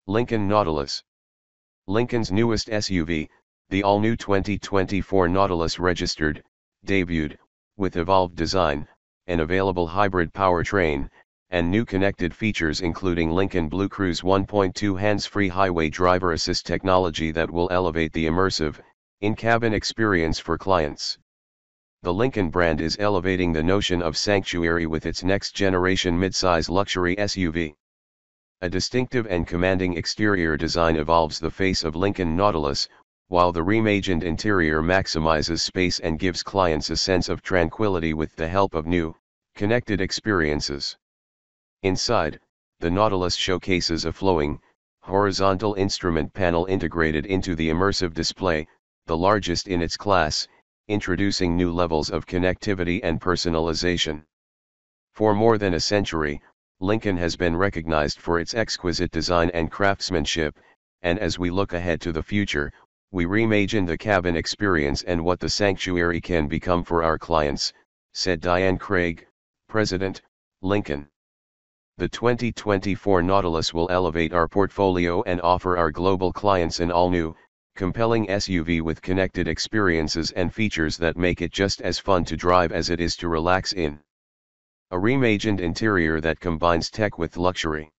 Lincoln Nautilus. Lincoln's newest SUV, the all-new 2024 Nautilus registered, debuted, with evolved design, an available hybrid powertrain, and new connected features including Lincoln BlueCruise 1.2 hands-free highway driver assist technology that will elevate the immersive, in-cabin experience for clients. The Lincoln brand is elevating the notion of sanctuary with its next-generation midsize luxury SUV. A distinctive and commanding exterior design evolves the face of Lincoln Nautilus, while the reimagined interior maximizes space and gives clients a sense of tranquility with the help of new, connected experiences. Inside, the Nautilus showcases a flowing, horizontal instrument panel integrated into the immersive display, the largest in its class, introducing new levels of connectivity and personalization. For more than a century, Lincoln has been recognized for its exquisite design and craftsmanship, and as we look ahead to the future, we reimagine the cabin experience and what the sanctuary can become for our clients, said Diane Craig, President, Lincoln. The 2024 Nautilus will elevate our portfolio and offer our global clients an all-new, compelling SUV with connected experiences and features that make it just as fun to drive as it is to relax in. A reimagined interior that combines tech with luxury.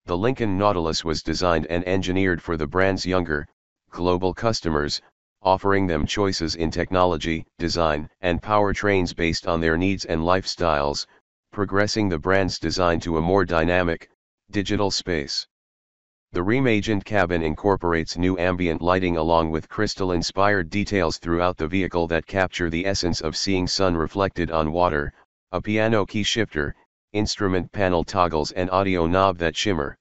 The Lincoln Nautilus was designed and engineered for the brand's younger, global customers, offering them choices in technology, design, and powertrains based on their needs and lifestyles, progressing the brand's design to a more dynamic, digital space. The reimagined cabin incorporates new ambient lighting along with crystal-inspired details throughout the vehicle that capture the essence of seeing sun reflected on water, a piano key shifter, instrument panel toggles and audio knob that shimmer.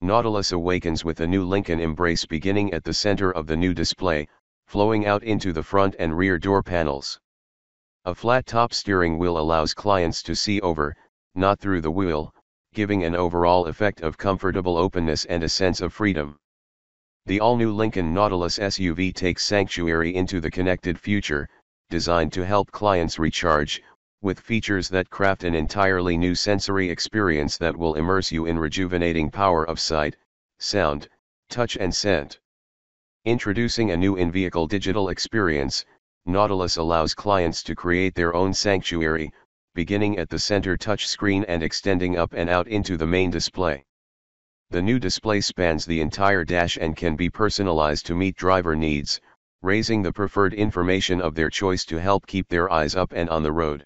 Nautilus awakens with a new Lincoln embrace beginning at the center of the new display, flowing out into the front and rear door panels. A flat-top steering wheel allows clients to see over, not through the wheel, giving an overall effect of comfortable openness and a sense of freedom. The all-new Lincoln Nautilus SUV takes sanctuary into the connected future, designed to help clients recharge, with features that craft an entirely new sensory experience that will immerse you in rejuvenating power of sight, sound, touch and scent. Introducing a new in-vehicle digital experience, Nautilus allows clients to create their own sanctuary, beginning at the center touchscreen and extending up and out into the main display. The new display spans the entire dash and can be personalized to meet driver needs, raising the preferred information of their choice to help keep their eyes up and on the road.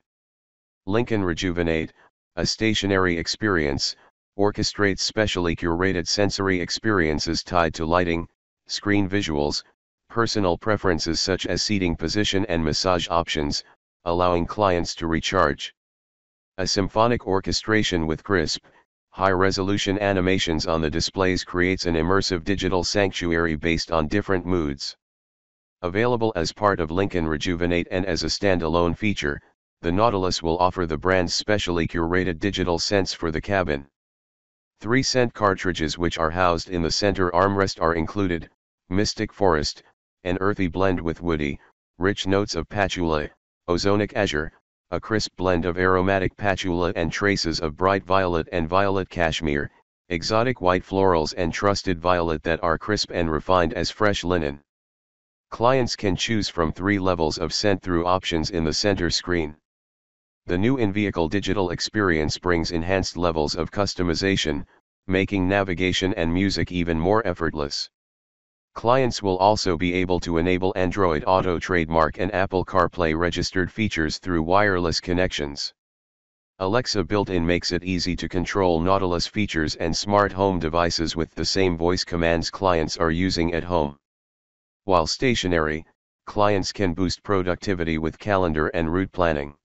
Lincoln Rejuvenate, a stationary experience, orchestrates specially curated sensory experiences tied to lighting, screen visuals, personal preferences such as seating position and massage options, allowing clients to recharge. A symphonic orchestration with crisp, high-resolution animations on the displays creates an immersive digital sanctuary based on different moods. Available as part of Lincoln Rejuvenate and as a standalone feature, the Nautilus will offer the brand's specially curated digital scents for the cabin. 3 scent cartridges which are housed in the center armrest are included: Mystic Forest, an earthy blend with woody, rich notes of patchouli, ozonic azure, a crisp blend of aromatic patchouli and traces of bright violet and violet cashmere, exotic white florals and trusted violet that are crisp and refined as fresh linen. Clients can choose from 3 levels of scent through options in the center screen. The new in-vehicle digital experience brings enhanced levels of customization, making navigation and music even more effortless. Clients will also be able to enable Android Auto trademark and Apple CarPlay registered features through wireless connections. Alexa built-in makes it easy to control Nautilus features and smart home devices with the same voice commands clients are using at home. While stationary, clients can boost productivity with calendar and route planning.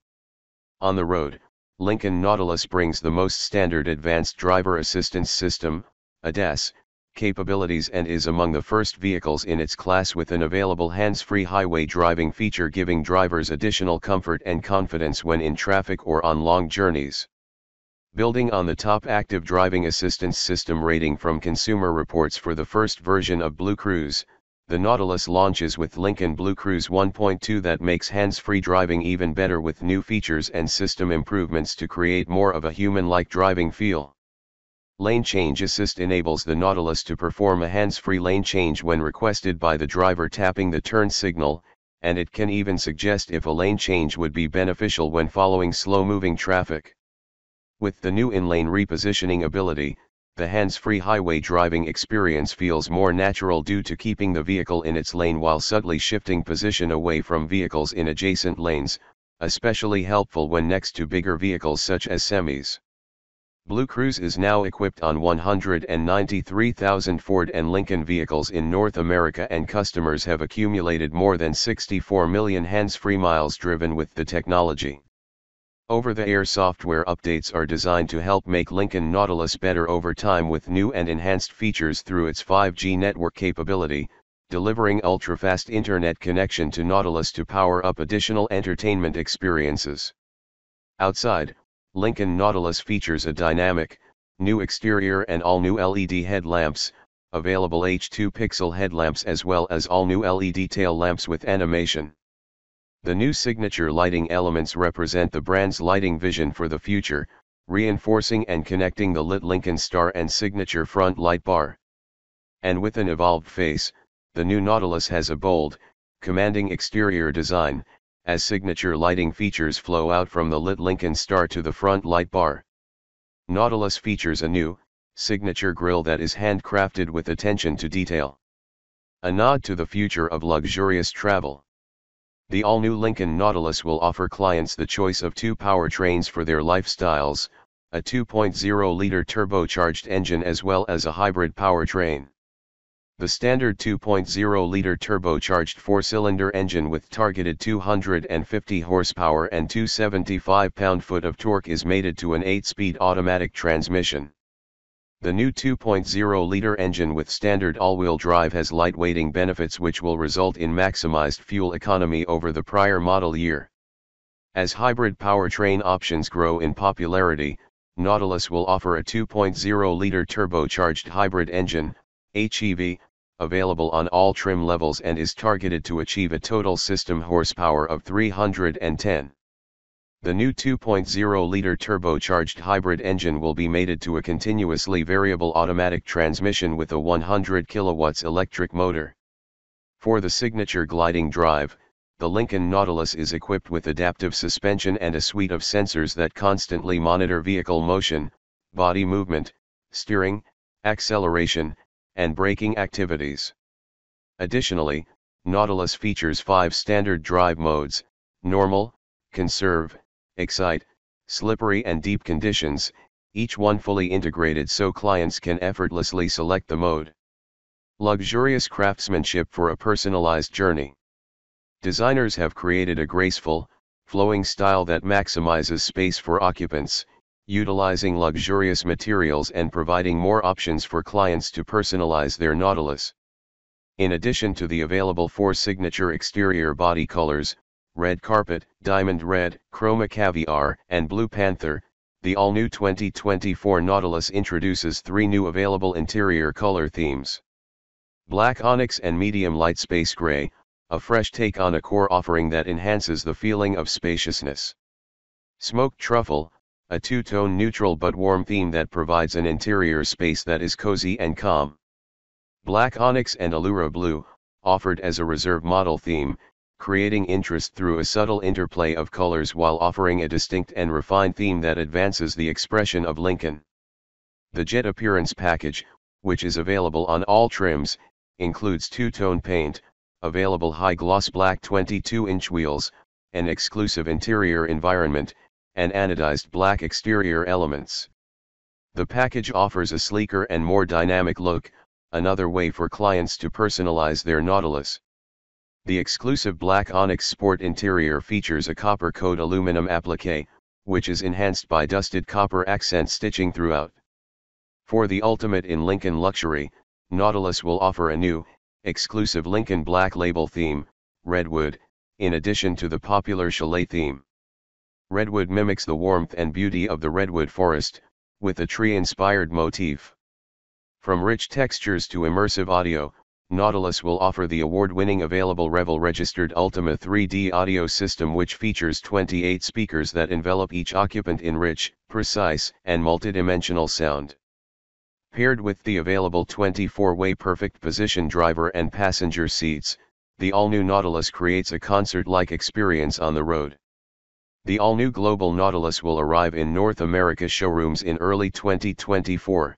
On the road, Lincoln Nautilus brings the most standard Advanced Driver Assistance System, ADAS, capabilities and is among the first vehicles in its class with an available hands-free highway driving feature giving drivers additional comfort and confidence when in traffic or on long journeys. Building on the top active driving assistance system rating from Consumer Reports for the first version of BlueCruise, the Nautilus launches with Lincoln BlueCruise 1.2 that makes hands-free driving even better with new features and system improvements to create more of a human-like driving feel. Lane Change Assist enables the Nautilus to perform a hands-free lane change when requested by the driver tapping the turn signal, and it can even suggest if a lane change would be beneficial when following slow-moving traffic. With the new in-lane repositioning ability, the hands-free highway driving experience feels more natural due to keeping the vehicle in its lane while subtly shifting position away from vehicles in adjacent lanes, especially helpful when next to bigger vehicles such as semis. Blue Cruise is now equipped on 193,000 Ford and Lincoln vehicles in North America, and customers have accumulated more than 64 million hands-free miles driven with the technology. Over-the-air software updates are designed to help make Lincoln Nautilus better over time with new and enhanced features through its 5G network capability, delivering ultra-fast internet connection to Nautilus to power up additional entertainment experiences. Outside, Lincoln Nautilus features a dynamic, new exterior and all-new LED headlamps, available H2-pixel headlamps as well as all-new LED tail lamps with animation. The new signature lighting elements represent the brand's lighting vision for the future, reinforcing and connecting the lit Lincoln Star and signature front light bar. And with an evolved face, the new Nautilus has a bold, commanding exterior design, as signature lighting features flow out from the lit Lincoln Star to the front light bar. Nautilus features a new, signature grille that is handcrafted with attention to detail. A nod to the future of luxurious travel. The all-new Lincoln Nautilus will offer clients the choice of two powertrains for their lifestyles, a 2.0-liter turbocharged engine as well as a hybrid powertrain. The standard 2.0-liter turbocharged four-cylinder engine with targeted 250 horsepower and 275 pound-foot of torque is mated to an 8-speed automatic transmission. The new 2.0-liter engine with standard all-wheel drive has lightweighting benefits which will result in maximized fuel economy over the prior model year. As hybrid powertrain options grow in popularity, Nautilus will offer a 2.0-liter turbocharged hybrid engine, HEV, available on all trim levels and is targeted to achieve a total system horsepower of 310. The new 2.0-liter turbocharged hybrid engine will be mated to a continuously variable automatic transmission with a 100 kilowatts electric motor. For the signature gliding drive, the Lincoln Nautilus is equipped with adaptive suspension and a suite of sensors that constantly monitor vehicle motion, body movement, steering, acceleration, and braking activities. Additionally, Nautilus features 5 standard drive modes: normal, conserve, excite, slippery and deep conditions, each one fully integrated so clients can effortlessly select the mode. Luxurious craftsmanship for a personalized journey. Designers have created a graceful, flowing style that maximizes space for occupants, utilizing luxurious materials and providing more options for clients to personalize their Nautilus. In addition to the available 4 signature exterior body colors, red carpet, diamond red, chroma caviar, and blue panther, the all-new 2024 Nautilus introduces 3 new available interior color themes. Black onyx and medium light space gray, a fresh take on a core offering that enhances the feeling of spaciousness. Smoked truffle, a two-tone neutral but warm theme that provides an interior space that is cozy and calm. Black onyx and allura blue, offered as a reserve model theme, creating interest through a subtle interplay of colors while offering a distinct and refined theme that advances the expression of Lincoln. The Jet Appearance package, which is available on all trims, includes two-tone paint, available high-gloss black 22-inch wheels, an exclusive interior environment, and anodized black exterior elements. The package offers a sleeker and more dynamic look, another way for clients to personalize their Nautilus. The exclusive black onyx sport interior features a copper-coat aluminum applique, which is enhanced by dusted copper accent stitching throughout. For the ultimate in Lincoln luxury, Nautilus will offer a new, exclusive Lincoln Black Label theme, Redwood, in addition to the popular Chalet theme. Redwood mimics the warmth and beauty of the redwood forest, with a tree-inspired motif. From rich textures to immersive audio, Nautilus will offer the award-winning available Revel-registered Ultima 3D audio system, which features 28 speakers that envelop each occupant in rich, precise, and multidimensional sound. Paired with the available 24-way perfect position driver and passenger seats, the all-new Nautilus creates a concert-like experience on the road. The all-new Global Nautilus will arrive in North America showrooms in early 2024.